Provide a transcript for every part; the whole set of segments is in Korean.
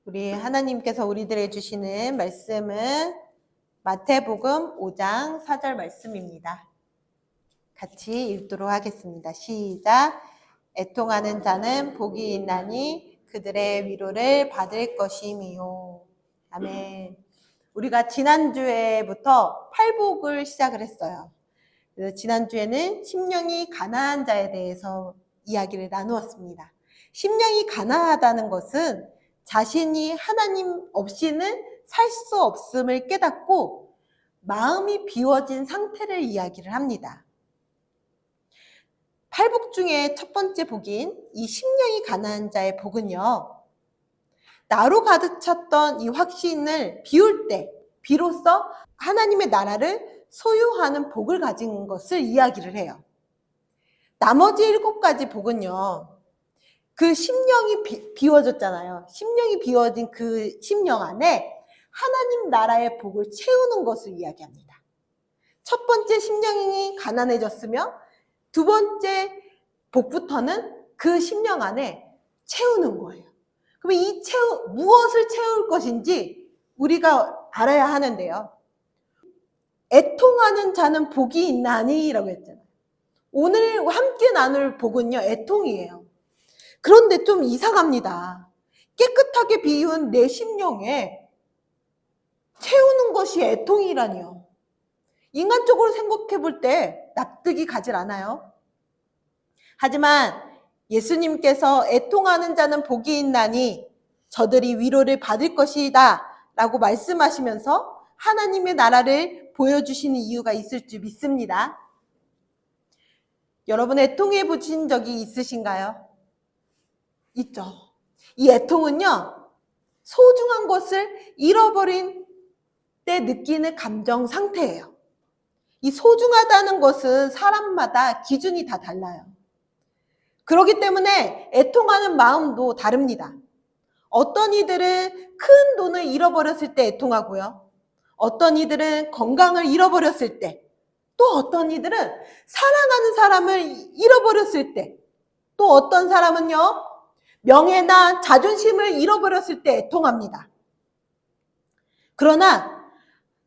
우리 하나님께서 우리들에게 주시는 말씀은 마태복음 5장 4절 말씀입니다. 같이 읽도록 하겠습니다. 시작. 애통하는 자는 복이 있나니 그들의 위로를 받을 것임이요. 아멘. 우리가 지난주에부터 팔복을 시작을 했어요. 그래서 지난주에는 심령이 가난한 자에 대해서 이야기를 나누었습니다. 심령이 가난하다는 것은 자신이 하나님 없이는 살 수 없음을 깨닫고 마음이 비워진 상태를 이야기를 합니다. 팔복 중에 첫 번째 복인 이 심령이 가난한 자의 복은요, 나로 가득 찼던 이 확신을 비울 때 비로소 하나님의 나라를 소유하는 복을 가진 것을 이야기를 해요. 나머지 7가지 복은요, 그 심령이 비워졌잖아요. 심령이 비워진 그 심령 안에 하나님 나라의 복을 채우는 것을 이야기합니다. 첫 번째 심령이 가난해졌으며 두 번째 복부터는 그 심령 안에 채우는 거예요. 그러면 무엇을 채울 것인지 우리가 알아야 하는데요. 애통하는 자는 복이 있나니 라고 했잖아요. 오늘 함께 나눌 복은요, 애통이에요. 그런데 좀 이상합니다. 깨끗하게 비운 내 심령에 채우는 것이 애통이라니요. 인간적으로 생각해 볼 때 납득이 가질 않아요. 하지만 예수님께서 애통하는 자는 복이 있나니 저들이 위로를 받을 것이다 라고 말씀하시면서 하나님의 나라를 보여주시는 이유가 있을 줄 믿습니다. 여러분 애통해 보신 적이 있으신가요? 있죠. 이 애통은요, 소중한 것을 잃어버린 때 느끼는 감정 상태예요. 이 소중하다는 것은 사람마다 기준이 다 달라요. 그렇기 때문에 애통하는 마음도 다릅니다. 어떤 이들은 큰 돈을 잃어버렸을 때 애통하고요. 어떤 이들은 건강을 잃어버렸을 때, 또 어떤 이들은 사랑하는 사람을 잃어버렸을 때, 또 어떤 사람은요, 명예나 자존심을 잃어버렸을 때 애통합니다. 그러나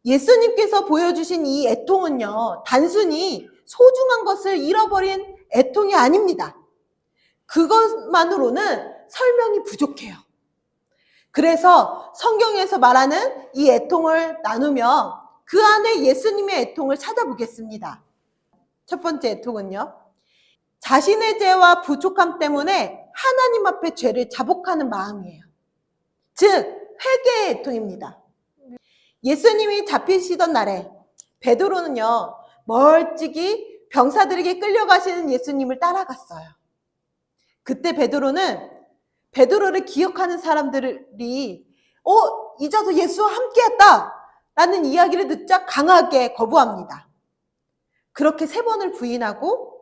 예수님께서 보여주신 이 애통은요, 단순히 소중한 것을 잃어버린 애통이 아닙니다. 그것만으로는 설명이 부족해요. 그래서 성경에서 말하는 이 애통을 나누며 그 안에 예수님의 애통을 찾아보겠습니다. 첫 번째 애통은요, 자신의 죄와 부족함 때문에 하나님 앞에 죄를 자복하는 마음이에요. 즉 회개의 애통입니다. 예수님이 잡히시던 날에 베드로는요, 멀찍이 병사들에게 끌려가시는 예수님을 따라갔어요. 그때 베드로를 기억하는 사람들이 잊어서 예수와 함께했다 라는 이야기를 듣자 강하게 거부합니다. 그렇게 3번을 부인하고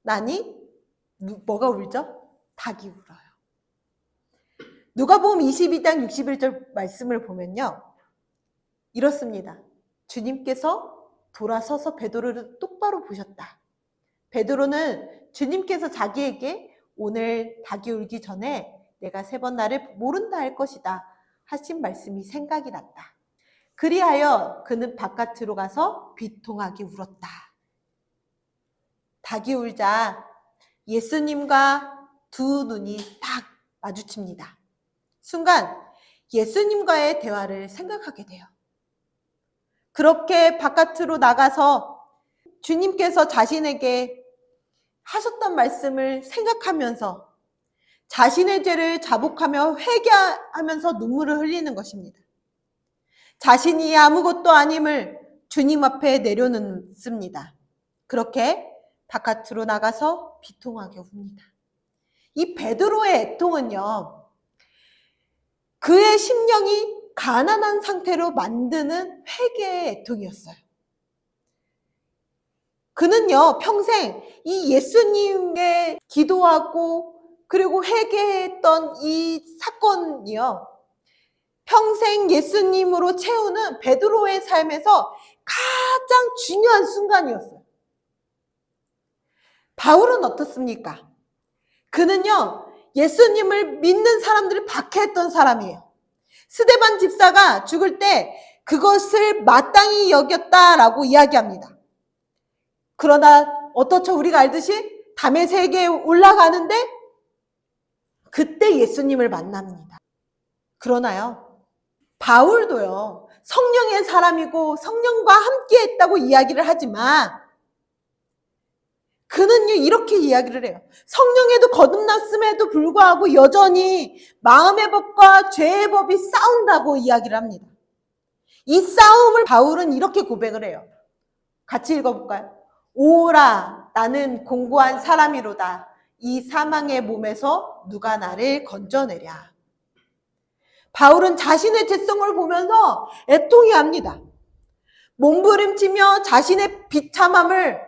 나니 뭐가 울죠? 닭이 울어요. 누가복음 22장 61절 말씀을 보면요, 이렇습니다. 주님께서 돌아서서 베드로를 똑바로 보셨다. 베드로는 주님께서 자기에게 오늘 닭이 울기 전에 내가 3번 나를 모른다 할 것이다 하신 말씀이 생각이 났다. 그리하여 그는 바깥으로 가서 비통하게 울었다. 닭이 울자 예수님과 두 눈이 딱 마주칩니다. 순간 예수님과의 대화를 생각하게 돼요. 그렇게 바깥으로 나가서 주님께서 자신에게 하셨던 말씀을 생각하면서 자신의 죄를 자복하며 회개하면서 눈물을 흘리는 것입니다. 자신이 아무것도 아님을 주님 앞에 내려놓습니다. 그렇게 바깥으로 나가서 비통하게 웁니다. 이 베드로의 애통은요, 그의 심령이 가난한 상태로 만드는 회개의 애통이었어요. 그는요, 평생 이 예수님의 기도하고 그리고 회개했던 이 사건이요, 평생 예수님으로 채우는 베드로의 삶에서 가장 중요한 순간이었어요. 바울은 어떻습니까? 그는요, 예수님을 믿는 사람들을 박해했던 사람이에요. 스데반 집사가 죽을 때 그것을 마땅히 여겼다라고 이야기합니다. 그러나 어떻죠? 우리가 알듯이 담의 세계에 올라가는데 그때 예수님을 만납니다. 그러나요, 바울도요, 성령의 사람이고 성령과 함께 했다고 이야기를 하지만 그는요, 이렇게 이야기를 해요. 성령에도 거듭났음에도 불구하고 여전히 마음의 법과 죄의 법이 싸운다고 이야기를 합니다. 이 싸움을 바울은 이렇게 고백을 해요. 같이 읽어볼까요? 오라, 나는 공고한 사람이로다. 이 사망의 몸에서 누가 나를 건져내랴. 바울은 자신의 죄성을 보면서 애통해합니다. 몸부림치며 자신의 비참함을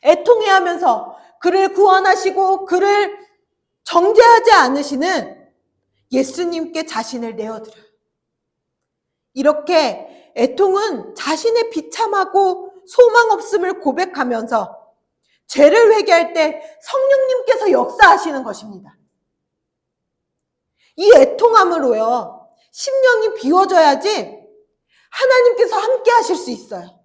애통해하면서 그를 구원하시고 그를 정죄하지 않으시는 예수님께 자신을 내어드려요. 이렇게 애통은 자신의 비참하고 소망 없음을 고백하면서 죄를 회개할 때 성령님께서 역사하시는 것입니다. 이 애통함으로요, 심령이 비워져야지 하나님께서 함께 하실 수 있어요.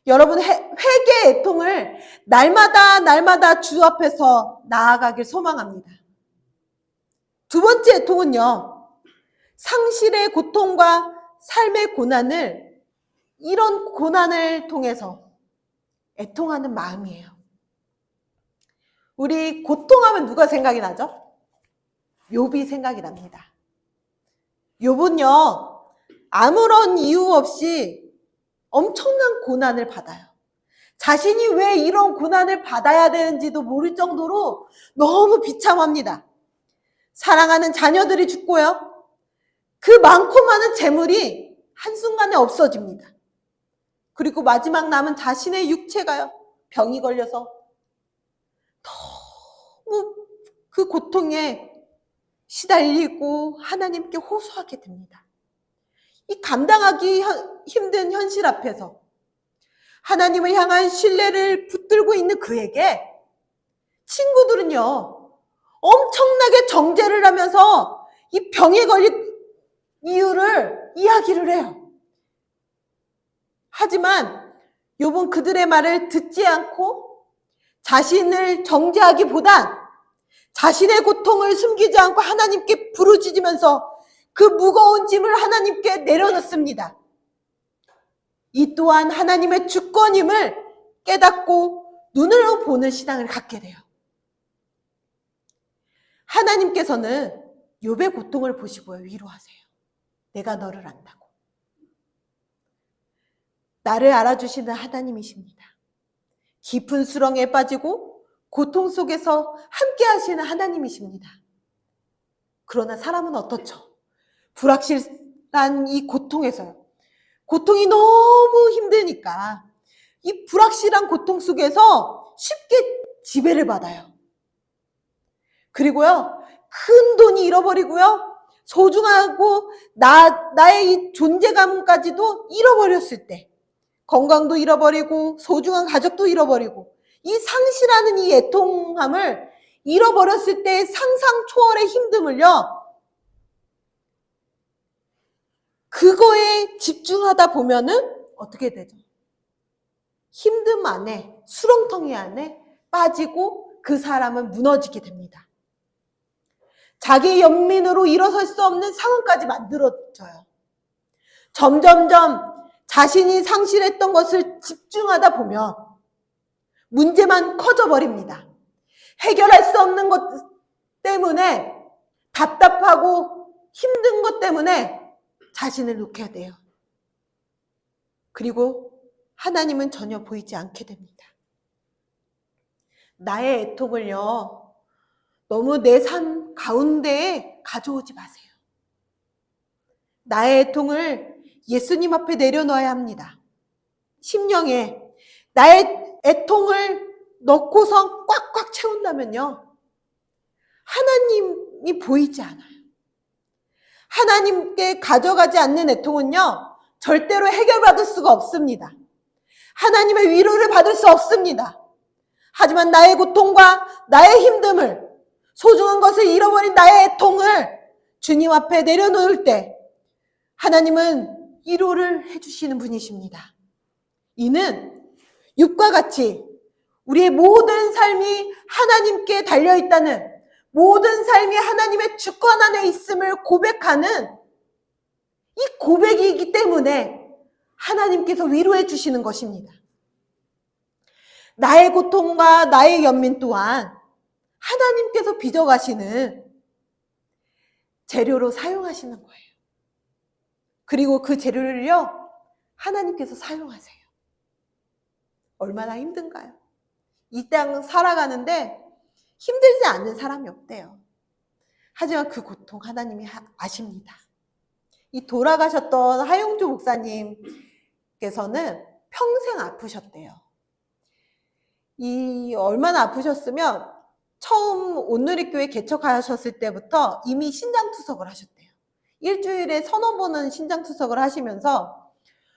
여러분, 회개의 애통을 날마다 주 앞에서 나아가길 소망합니다. 두 번째 애통은요, 상실의 고통과 삶의 고난을, 이런 고난을 통해서 애통하는 마음이에요. 우리 고통하면 누가 생각이 나죠? 욥이 생각이 납니다. 욥은요, 아무런 이유 없이 엄청난 고난을 받아요. 자신이 왜 이런 고난을 받아야 되는지도 모를 정도로 너무 비참합니다. 사랑하는 자녀들이 죽고요, 그 많고 많은 재물이 한순간에 없어집니다. 그리고 마지막 남은 자신의 육체가요, 병이 걸려서 너무 그 고통에 시달리고 하나님께 호소하게 됩니다. 이 감당하기 힘든 현실 앞에서 하나님을 향한 신뢰를 붙들고 있는 그에게 친구들은요, 엄청나게 정죄를 하면서 이 병에 걸린 이유를 이야기를 해요. 하지만 욥은 그들의 말을 듣지 않고 자신을 정죄하기보단 자신의 고통을 숨기지 않고 하나님께 부르짖으면서 그 무거운 짐을 하나님께 내려놓습니다. 이 또한 하나님의 주권임을 깨닫고 눈으로 보는 신앙을 갖게 돼요. 하나님께서는 욥의 고통을 보시고 위로하세요. 내가 너를 안다고. 나를 알아주시는 하나님이십니다. 깊은 수렁에 빠지고 고통 속에서 함께 하시는 하나님이십니다. 그러나 사람은 어떻죠? 불확실한 이 고통에서요, 고통이 너무 힘드니까 이 불확실한 고통 속에서 쉽게 지배를 받아요. 그리고요, 큰 돈이 잃어버리고요, 소중하고 나의 이 존재감까지도 잃어버렸을 때, 건강도 잃어버리고 소중한 가족도 잃어버리고 이 상실하는 이 애통함을 잃어버렸을 때의 상상 초월의 힘듦을요, 그거에 집중하다 보면은 어떻게 되죠? 힘듦 안에, 수렁텅이 안에 빠지고 그 사람은 무너지게 됩니다. 자기 연민으로 일어설 수 없는 상황까지 만들어져요. 점점점 자신이 상실했던 것을 집중하다 보면 문제만 커져버립니다. 해결할 수 없는 것 때문에, 답답하고 힘든 것 때문에 자신을 놓게 돼요. 그리고 하나님은 전혀 보이지 않게 됩니다. 나의 애통을요, 너무 내 삶 가운데에 가져오지 마세요. 나의 애통을 예수님 앞에 내려놓아야 합니다. 심령에 나의 애통을 넣고서 꽉꽉 채운다면요, 하나님이 보이지 않아요. 하나님께 가져가지 않는 애통은요, 절대로 해결받을 수가 없습니다. 하나님의 위로를 받을 수 없습니다. 하지만 나의 고통과 나의 힘듦을, 소중한 것을 잃어버린 나의 애통을 주님 앞에 내려놓을 때 하나님은 위로를 해주시는 분이십니다. 이는 육과 같이 우리의 모든 삶이 하나님께 달려있다는, 모든 삶이 하나님의 주권 안에 있음을 고백하는 이 고백이기 때문에 하나님께서 위로해 주시는 것입니다. 나의 고통과 나의 연민 또한 하나님께서 빚어가시는 재료로 사용하시는 거예요. 그리고 그 재료를요, 하나님께서 사용하세요. 얼마나 힘든가요? 이 땅 살아가는데 힘들지 않는 사람이 없대요. 하지만 그 고통 하나님이 아십니다. 이 돌아가셨던 하용주 목사님께서는 평생 아프셨대요. 이 얼마나 아프셨으면 처음 온누리교회 개척하셨을 때부터 이미 신장투석을 하셨대요. 일주일에 서너 번은 신장투석을 하시면서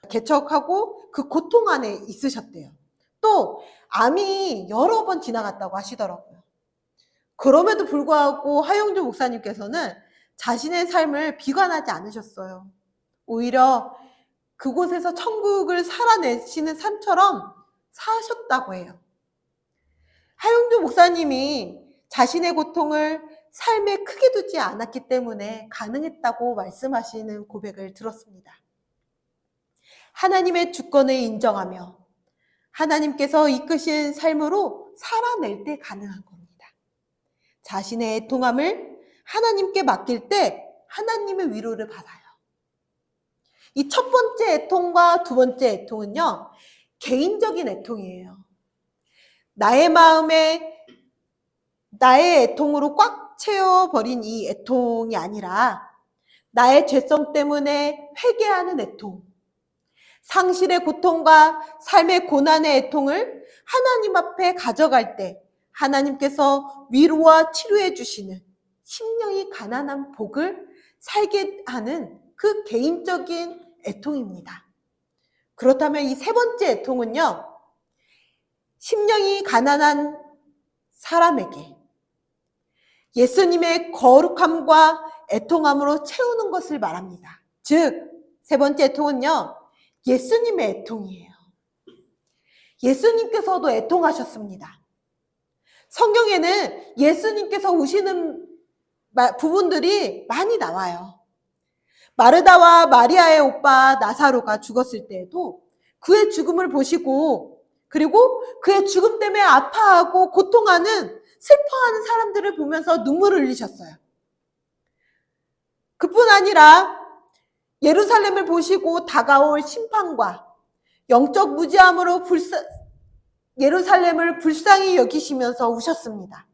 개척하고 그 고통 안에 있으셨대요. 또 암이 여러 번 지나갔다고 하시더라고요. 그럼에도 불구하고 하용주 목사님께서는 자신의 삶을 비관하지 않으셨어요. 오히려 그곳에서 천국을 살아내시는 삶처럼 사셨다고 해요. 하용주 목사님이 자신의 고통을 삶에 크게 두지 않았기 때문에 가능했다고 말씀하시는 고백을 들었습니다. 하나님의 주권을 인정하며 하나님께서 이끄신 삶으로 살아낼 때 가능한 겁니다. 자신의 애통함을 하나님께 맡길 때 하나님의 위로를 받아요. 이 첫 번째 애통과 두 번째 애통은요, 개인적인 애통이에요. 나의 마음에 나의 애통으로 꽉 채워버린 이 애통이 아니라 나의 죄성 때문에 회개하는 애통, 상실의 고통과 삶의 고난의 애통을 하나님 앞에 가져갈 때 하나님께서 위로와 치료해 주시는 심령이 가난한 복을 살게 하는 그 개인적인 애통입니다. 그렇다면 이 세 번째 애통은요, 심령이 가난한 사람에게 예수님의 거룩함과 애통함으로 채우는 것을 말합니다. 즉, 세 번째 애통은요, 예수님의 애통이에요. 예수님께서도 애통하셨습니다. 성경에는 예수님께서 우시는 부분들이 많이 나와요. 마르다와 마리아의 오빠 나사로가 죽었을 때에도 그의 죽음을 보시고, 그리고 그의 죽음 때문에 아파하고 고통하는, 슬퍼하는 사람들을 보면서 눈물을 흘리셨어요. 그뿐 아니라 예루살렘을 보시고 다가올 심판과 영적 무지함으로 예루살렘을 불쌍히 여기시면서 우셨습니다.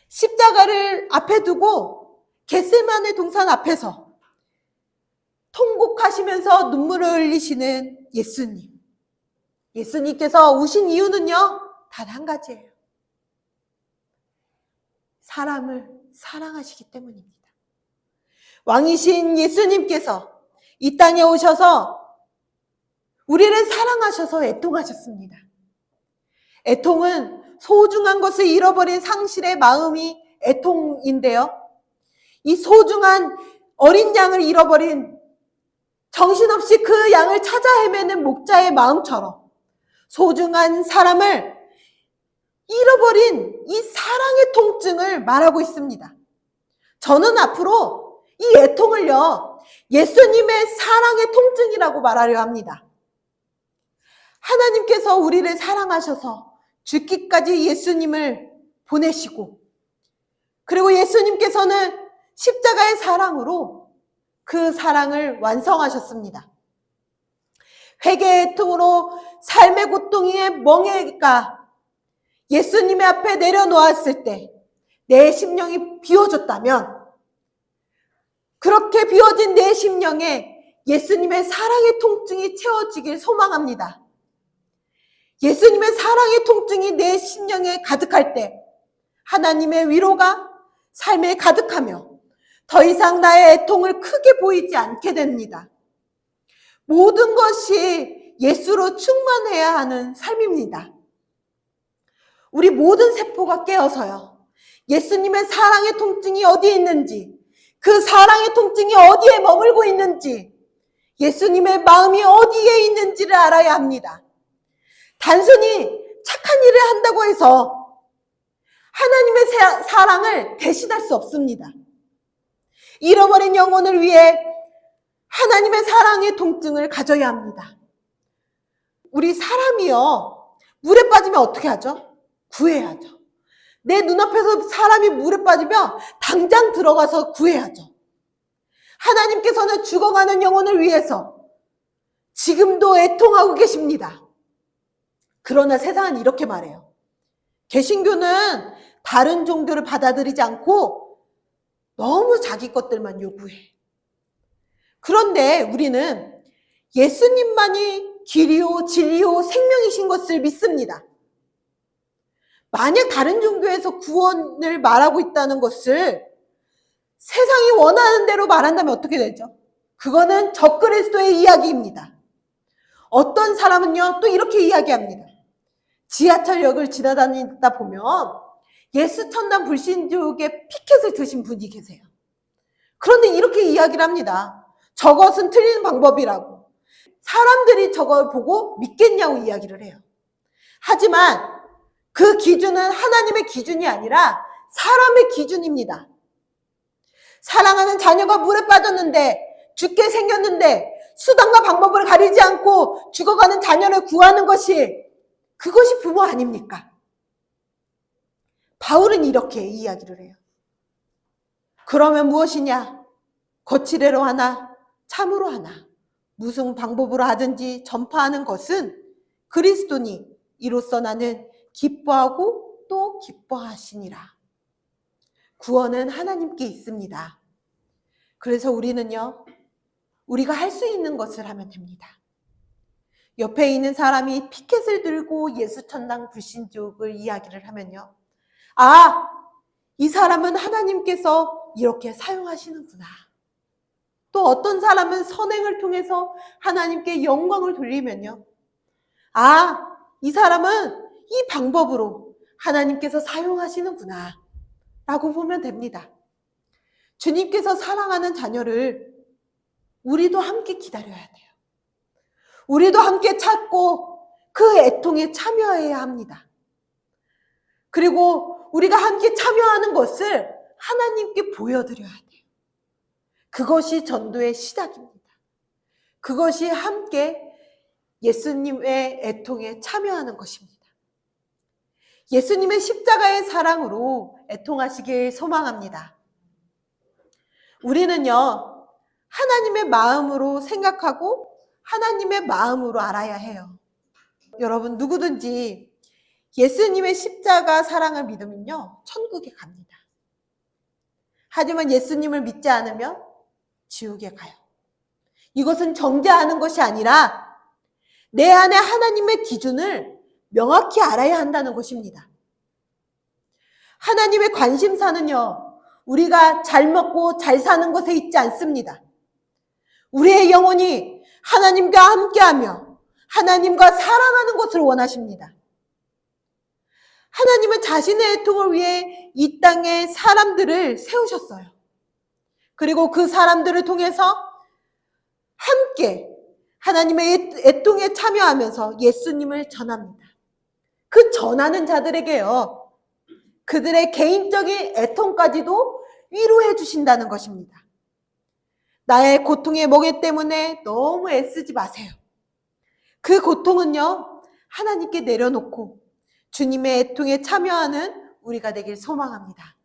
십자가를 앞에 두고 겟세마네 동산 앞에서 통곡하시면서 눈물을 흘리시는 예수님. 예수님께서 우신 이유는요, 단 한 가지예요. 사람을 사랑하시기 때문입니다. 왕이신 예수님께서 이 땅에 오셔서 우리를 사랑하셔서 애통하셨습니다. 애통은 소중한 것을 잃어버린 상실의 마음이 애통인데요. 이 소중한 어린 양을 잃어버린, 정신없이 그 양을 찾아 헤매는 목자의 마음처럼 소중한 사람을 잃어버린 이 사랑의 통증을 말하고 있습니다. 저는 앞으로 이 애통을요, 예수님의 사랑의 통증이라고 말하려 합니다. 하나님께서 우리를 사랑하셔서 죽기까지 예수님을 보내시고, 그리고 예수님께서는 십자가의 사랑으로 그 사랑을 완성하셨습니다. 회개의 애통으로 삶의 고통의 멍에가 예수님의 앞에 내려놓았을 때 내 심령이 비워졌다면, 그렇게 비워진 내 심령에 예수님의 사랑의 통증이 채워지길 소망합니다. 예수님의 사랑의 통증이 내 심령에 가득할 때 하나님의 위로가 삶에 가득하며 더 이상 나의 애통을 크게 보이지 않게 됩니다. 모든 것이 예수로 충만해야 하는 삶입니다. 우리 모든 세포가 깨어서요, 예수님의 사랑의 통증이 어디에 있는지, 그 사랑의 통증이 어디에 머물고 있는지, 예수님의 마음이 어디에 있는지를 알아야 합니다. 단순히 착한 일을 한다고 해서 하나님의 사랑을 대신할 수 없습니다. 잃어버린 영혼을 위해 하나님의 사랑의 통증을 가져야 합니다. 우리 사람이요, 물에 빠지면 어떻게 하죠? 구해야죠. 내 눈앞에서 사람이 물에 빠지면 당장 들어가서 구해야죠. 하나님께서는 죽어가는 영혼을 위해서 지금도 애통하고 계십니다. 그러나 세상은 이렇게 말해요. 개신교는 다른 종교를 받아들이지 않고 너무 자기 것들만 요구해. 그런데 우리는 예수님만이 길이요, 진리요, 생명이신 것을 믿습니다. 만약 다른 종교에서 구원을 말하고 있다는 것을 세상이 원하는 대로 말한다면 어떻게 되죠? 그거는 적그리스도의 이야기입니다. 어떤 사람은요, 또 이렇게 이야기합니다. 지하철역을 지나다니다 보면 예수 천당 불신족의 피켓을 드신 분이 계세요. 그런데 이렇게 이야기를 합니다. 저것은 틀린 방법이라고. 사람들이 저걸 보고 믿겠냐고 이야기를 해요. 하지만 그 기준은 하나님의 기준이 아니라 사람의 기준입니다. 사랑하는 자녀가 물에 빠졌는데, 죽게 생겼는데 수단과 방법을 가리지 않고 죽어가는 자녀를 구하는 것이, 그것이 부모 아닙니까? 바울은 이렇게 이야기를 해요. 그러면 무엇이냐? 거칠애로 하나, 참으로 하나, 무슨 방법으로 하든지 전파하는 것은 그리스도니, 이로써 나는 기뻐하고 또 기뻐하시니라. 구원은 하나님께 있습니다. 그래서 우리는요, 우리가 할 수 있는 것을 하면 됩니다. 옆에 있는 사람이 피켓을 들고 예수천당 불신족을 이야기를 하면요, 아, 이 사람은 하나님께서 이렇게 사용하시는구나. 또 어떤 사람은 선행을 통해서 하나님께 영광을 돌리면요, 아, 이 사람은 이 방법으로 하나님께서 사용하시는구나 라고 보면 됩니다. 주님께서 사랑하는 자녀를 우리도 함께 기다려야 돼요. 우리도 함께 찾고 그 애통에 참여해야 합니다. 그리고 우리가 함께 참여하는 것을 하나님께 보여드려야 돼요. 그것이 전도의 시작입니다. 그것이 함께 예수님의 애통에 참여하는 것입니다. 예수님의 십자가의 사랑으로 애통하시길 소망합니다. 우리는요, 하나님의 마음으로 생각하고 하나님의 마음으로 알아야 해요. 여러분, 누구든지 예수님의 십자가 사랑을 믿으면요, 천국에 갑니다. 하지만 예수님을 믿지 않으면 지옥에 가요. 이것은 정죄하는 것이 아니라 내 안에 하나님의 기준을 명확히 알아야 한다는 것입니다. 하나님의 관심사는요, 우리가 잘 먹고 잘 사는 것에 있지 않습니다. 우리의 영혼이 하나님과 함께하며 하나님과 사랑하는 것을 원하십니다. 하나님은 자신의 애통을 위해 이 땅에 사람들을 세우셨어요. 그리고 그 사람들을 통해서 함께 하나님의 애통에 참여하면서 예수님을 전합니다. 그 전하는 자들에게요, 그들의 개인적인 애통까지도 위로해 주신다는 것입니다. 나의 고통의 멍에 때문에 너무 애쓰지 마세요. 그 고통은요, 하나님께 내려놓고 주님의 애통에 참여하는 우리가 되길 소망합니다.